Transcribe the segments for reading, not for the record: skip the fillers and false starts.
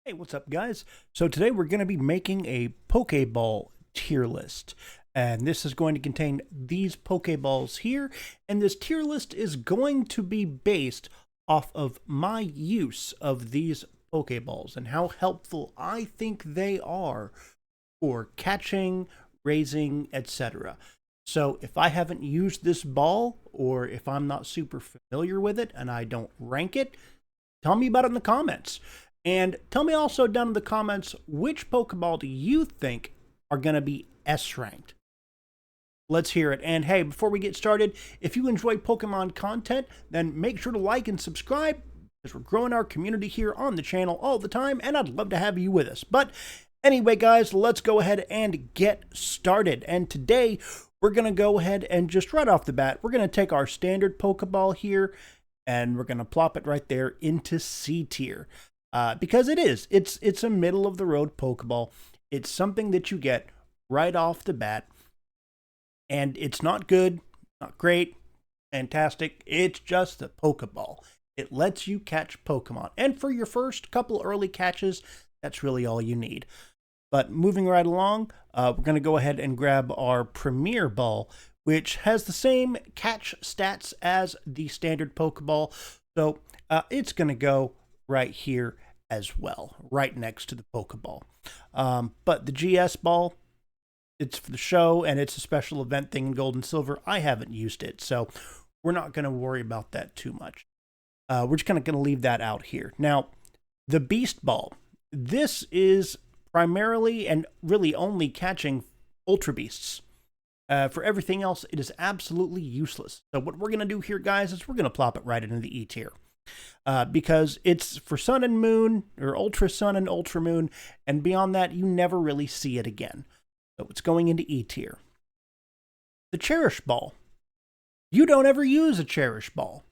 Hey, what's up, guys? So today we're going to be making a Pokeball tier list. And this is going to contain these Pokeballs here. And this tier list is going to be based off of my use of these Pokeballs and how helpful I think they are for catching, raising, etc. So if I haven't used this ball, or if I'm not super familiar with it and I don't rank it, tell me about it in the comments. And tell me also down in the comments, which Pokeball do you think are going to be S ranked? Let's hear it. And hey, before we get started, if you enjoy Pokemon content, then make sure to like and subscribe, because we're growing our community here on the channel all the time, and I'd love to have you with us. But anyway, guys, let's go ahead and get started. And today, we're going to go ahead and just right off the bat, we're going to take our standard Pokeball here, and we're going to plop it right there into C tier. Because it's a middle of the road Pokeball. It's something that you get right off the bat, and it's not good, not great, fantastic. It's just a Pokeball. It lets you catch Pokemon, and for your first couple early catches, that's really all you need. But moving right along, we're going to go ahead and grab our Premier Ball, which has the same catch stats as the standard Pokeball. So it's going to go right here as well, right next to the Pokeball. But the GS ball, it's for the show, and it's a special event thing in Gold and Silver. I haven't used it, so we're not going to worry about that too much. We're just kind of going to leave that out here. Now, the Beast Ball. This is primarily and really only catching Ultra Beasts. For everything else, it is absolutely useless. So what we're going to do here, guys, is we're going to plop it right into the E tier. Because it's for Sun and Moon, or Ultra Sun and Ultra Moon, and beyond that, you never really see it again. So it's going into E tier. The Cherish Ball. You don't ever use a Cherish Ball.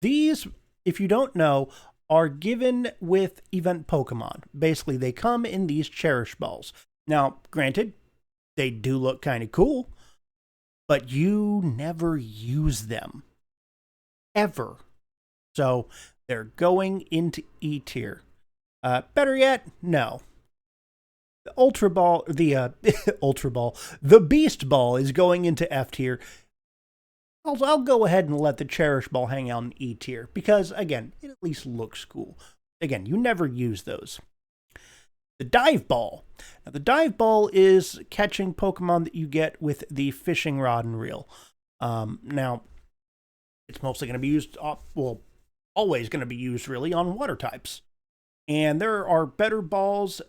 These, if you don't know, are given with event Pokemon. Basically, they come in these Cherish Balls. Now, granted, they do look kind of cool, but you never use them. Ever. So they're going into E tier. Better yet, no. The Ultra Ball, the Ultra Ball, the Beast Ball is going into F tier. I'll go ahead and let the Cherish Ball hang out in E tier because, again, it at least looks cool. Again, you never use those. The Dive Ball. Now, the Dive Ball is catching Pokemon that you get with the fishing rod and reel. Now, it's mostly going to be used, always going to be used really on water types. And there are better balls,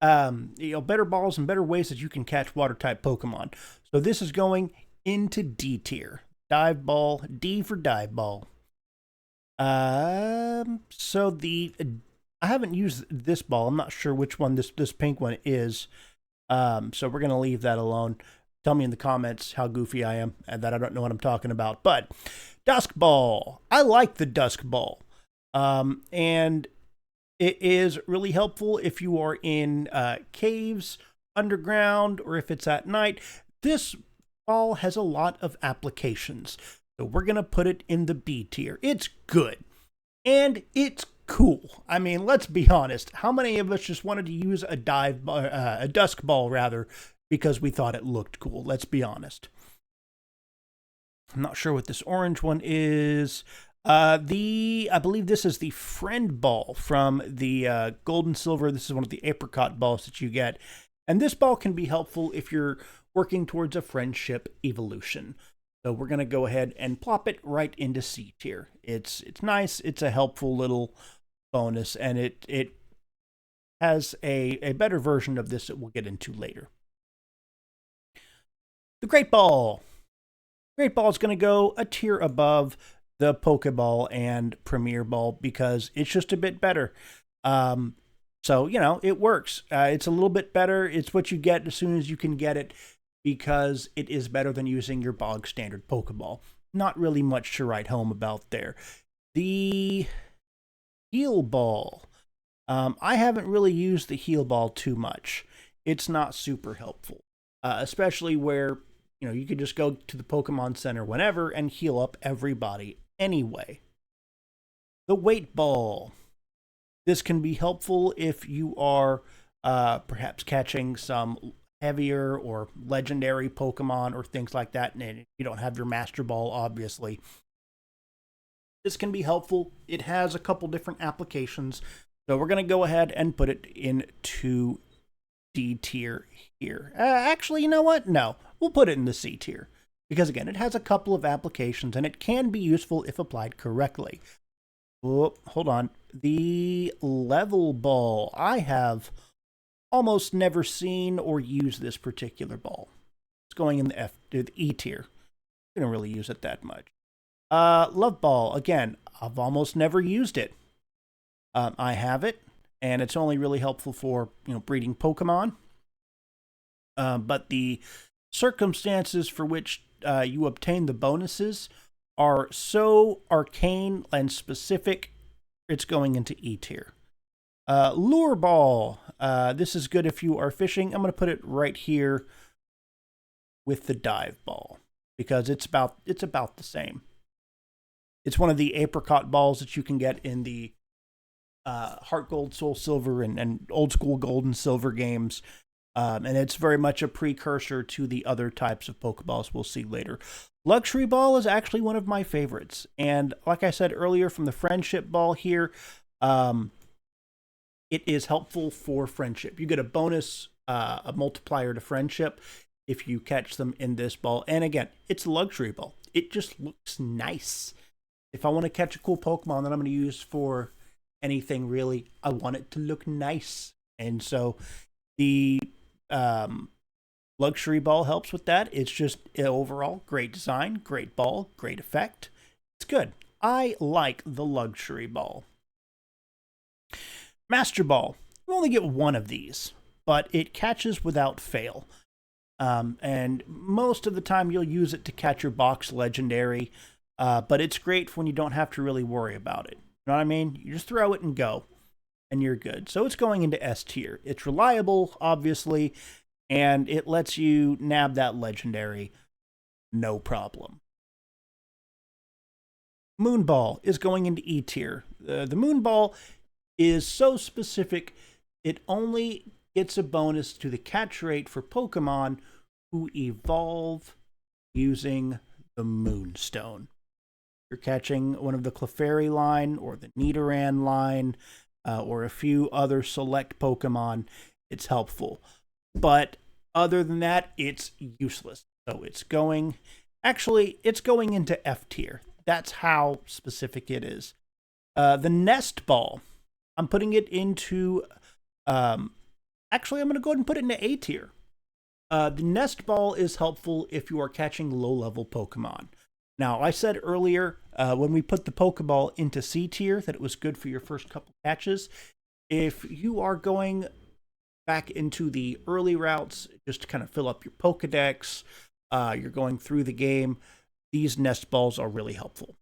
better balls and better ways that you can catch water type Pokemon. So this is going into D tier. Dive Ball, D for Dive Ball. So I haven't used this ball. I'm not sure which one this pink one is. So we're going to leave that alone. Tell me in the comments how goofy I am and that I don't know what I'm talking about. But Dusk Ball. I like the Dusk Ball. And it is really helpful if you are in caves, underground, or if it's at night. This ball has a lot of applications. So we're going to put it in the B tier. It's good. And it's cool. I mean, let's be honest. How many of us just wanted to use a Dusk Ball, rather, because we thought it looked cool? Let's be honest. I'm not sure what this orange one is. I believe this is the Friend Ball from the Gold and Silver. This is one of the apricot balls that you get. And this ball can be helpful if you're working towards a friendship evolution. So we're going to go ahead and plop it right into C tier. It's nice. It's a helpful little bonus, and it has a better version of this that we'll get into later. The Great Ball. Great Ball is going to go a tier above the Pokeball and Premier Ball because it's just a bit better. So, it works. It's a little bit better. It's what you get as soon as you can get it because it is better than using your bog standard Pokeball. Not really much to write home about there. The Heal Ball. I haven't really used the Heal Ball too much. It's not super helpful, especially where you could just go to the Pokemon Center whenever and heal up everybody anyway. The Weight Ball. This can be helpful if you are perhaps catching some heavier or legendary Pokemon or things like that, and you don't have your Master Ball, obviously. This can be helpful. It has a couple different applications. So we're going to go ahead and put it into D tier here. Actually, you know what? No, we'll put it in the C tier. Because again, it has a couple of applications and it can be useful if applied correctly. Oh, hold on. The level ball. I have almost never seen or used this particular ball. It's going in the E tier. I don't really use it that much. Love ball. Again, I've almost never used it. I have it, and it's only really helpful for, breeding Pokemon. But the circumstances for which you obtain the bonuses are so arcane and specific, it's going into E tier. Lure ball. This is good if you are fishing. I'm going to put it right here with the dive ball because it's about the same. It's one of the apricot balls that you can get in the Heart Gold, Soul Silver, and old school Gold and Silver games. And it's very much a precursor to the other types of Pokeballs we'll see later. Luxury Ball is actually one of my favorites. And like I said earlier from the Friendship Ball here, it is helpful for friendship. You get a bonus, a multiplier to friendship if you catch them in this ball. And again, it's a Luxury Ball. It just looks nice. If I want to catch a cool Pokemon that I'm going to use for anything really, I want it to look nice. And so the Luxury Ball helps with that. It's just overall great design, great ball, great effect. It's good. I like the Luxury Ball. Master Ball. You only get one of these, but it catches without fail. And most of the time you'll use it to catch your box legendary, but it's great when you don't have to really worry about it. You know what I mean? You just throw it and go, and you're good. So it's going into S tier. It's reliable, obviously, and it lets you nab that legendary, no problem. Moonball is going into E tier. The Moonball is so specific, it only gets a bonus to the catch rate for Pokemon who evolve using the Moonstone. You're catching one of the Clefairy line or the Nidoran line or a few other select Pokemon, it's helpful. But other than that, it's useless. So it's going into F tier. That's how specific it is. The Nest Ball, I'm putting it into, actually I'm going to go ahead and put it into A tier. The Nest Ball is helpful if you are catching low-level Pokemon. Now, I said earlier when we put the Pokeball into C tier that it was good for your first couple catches. If you are going back into the early routes just to kind of fill up your Pokedex, you're going through the game, these Nest Balls are really helpful.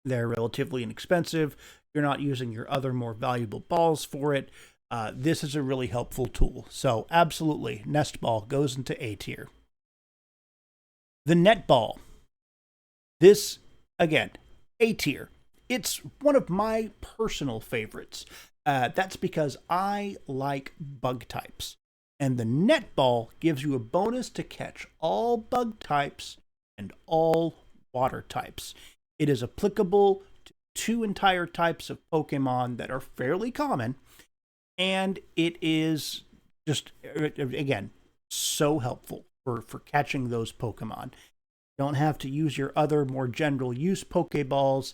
They're relatively inexpensive. You're not using your other more valuable balls for it. This is a really helpful tool. So absolutely, Nest Ball goes into A tier. The Net Ball. This, again, A tier. It's one of my personal favorites. That's because I like bug types. And the Net Ball gives you a bonus to catch all bug types and all water types. It is applicable to 2 entire types of Pokemon that are fairly common. And it is just, again, so helpful for catching those Pokemon. Don't have to use your other more general use Pokeballs.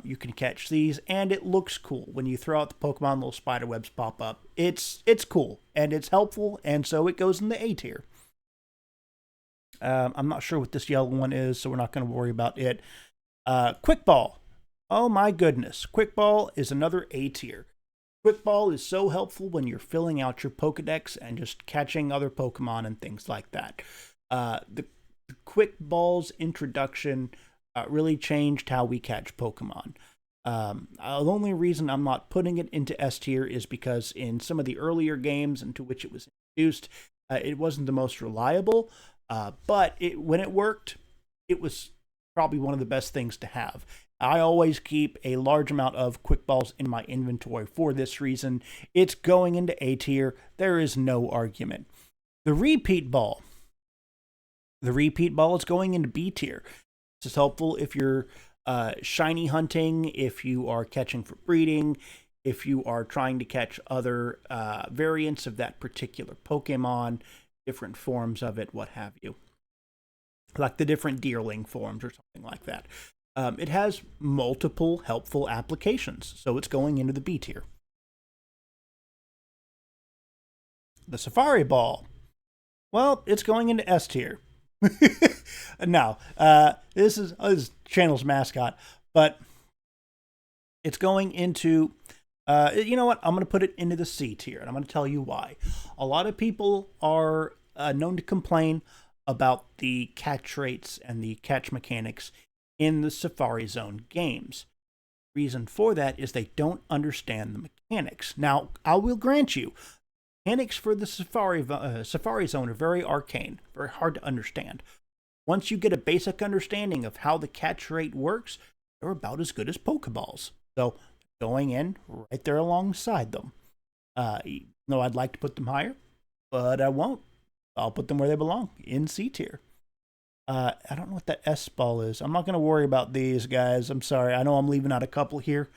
You can catch these, and it looks cool. When you throw out the Pokemon, little spider webs pop up. It's cool, and it's helpful, and so it goes in the A tier. I'm not sure what this yellow one is, so we're not going to worry about it. Quick Ball. Oh my goodness. Quick Ball is another A tier. Quick Ball is so helpful when you're filling out your Pokedex and just catching other Pokemon and things like that. The Quick Ball's introduction really changed how we catch Pokemon. The only reason I'm not putting it into S tier is because in some of the earlier games into which it was introduced, it wasn't the most reliable, but when it worked, it was probably one of the best things to have. I always keep a large amount of quick balls in my inventory for this reason. It's going into A tier. There is no argument. The repeat ball. The repeat ball is going into B tier. This is helpful if you're shiny hunting, if you are catching for breeding, if you are trying to catch other variants of that particular Pokemon, different forms of it, what have you. Like the different Deerling forms or something like that. It has multiple helpful applications, so it's going into the B tier. The Safari Ball. Well, it's going into S tier. No, this is channel's mascot, but it's going into, you know what? I'm going to put it into the C tier, and I'm going to tell you why. A lot of people are known to complain about the catch rates and the catch mechanics in the Safari Zone games. Reason for that is they don't understand the mechanics. Now, I will grant you, mechanics for the Safari Zone are very arcane, very hard to understand. Once you get a basic understanding of how the catch rate works, they're about as good as Pokeballs. So, going in right there alongside them. No, I'd like to put them higher, but I won't. I'll put them where they belong, in C tier. I don't know what that S ball is. I'm not going to worry about these guys. I'm sorry. I know I'm leaving out a couple here,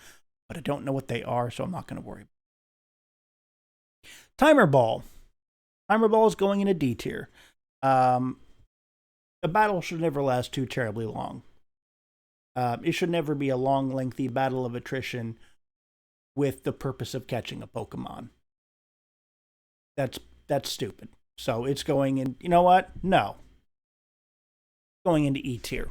but I don't know what they are, so I'm not going to worry. Timer ball. Timer ball is going into D tier. A battle should never last too terribly long. It should never be a long, lengthy battle of attrition with the purpose of catching a Pokemon. That's stupid. So it's going in, you know what? No. Going into E tier.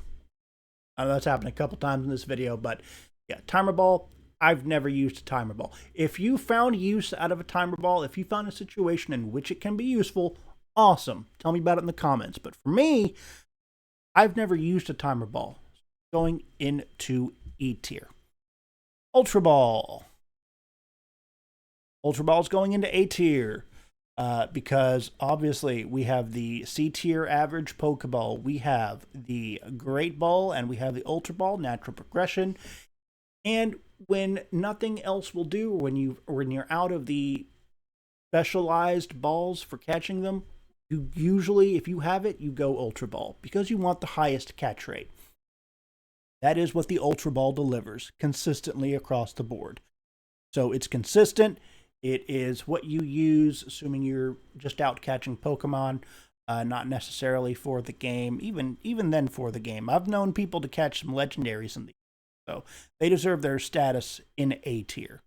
I know that's happened a couple times in this video, but yeah, timer ball, I've never used a timer ball. If you found use out of a timer ball, if you found a situation in which it can be useful, awesome. Tell me about it in the comments. But for me, I've never used a timer ball. Going into E tier. Ultra Ball. Ultra Ball is going into A tier. Because obviously we have the C tier average Pokeball, we have the Great Ball, and we have the Ultra Ball, natural progression. And when nothing else will do, when you're out of the specialized balls for catching them, you usually, if you have it, you go Ultra Ball because you want the highest catch rate. That is what the Ultra Ball delivers consistently across the board. So it's consistent. It is what you use, assuming you're just out catching Pokemon, not necessarily for the game, even then for the game. I've known people to catch some legendaries in the game, so they deserve their status in A tier.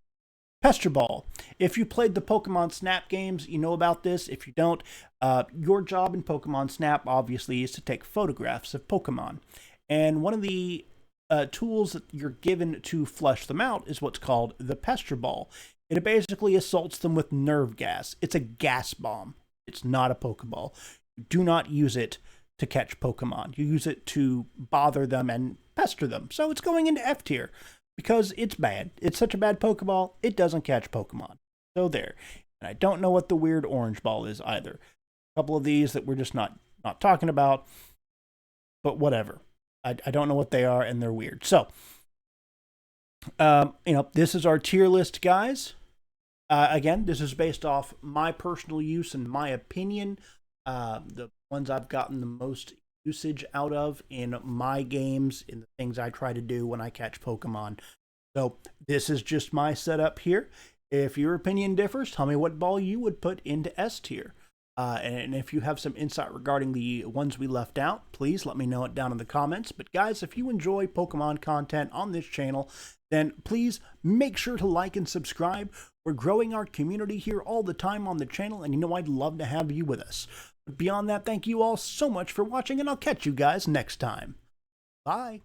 Pester Ball. If you played the Pokemon Snap games, you know about this. If you don't, your job in Pokemon Snap, obviously, is to take photographs of Pokemon. And one of the tools that you're given to flush them out is what's called the Pester Ball. It basically assaults them with nerve gas. It's a gas bomb. It's not a Pokeball. You do not use it to catch Pokemon. You use it to bother them and pester them. So it's going into F tier because it's bad. It's such a bad Pokeball, it doesn't catch Pokemon. So there. And I don't know what the weird orange ball is either. A couple of these that we're just not talking about, but whatever. I don't know what they are, and they're weird. So, this is our tier list, guys. Again, this is based off my personal use and my opinion. The ones I've gotten the most usage out of in my games, in the things I try to do when I catch Pokemon. So this is just my setup here. If your opinion differs, tell me what ball you would put into S tier. And if you have some insight regarding the ones we left out, please let me know it down in the comments. But guys, if you enjoy Pokemon content on this channel, then please make sure to like and subscribe. We're growing our community here all the time on the channel, and I'd love to have you with us. But beyond that, thank you all so much for watching, and I'll catch you guys next time. Bye.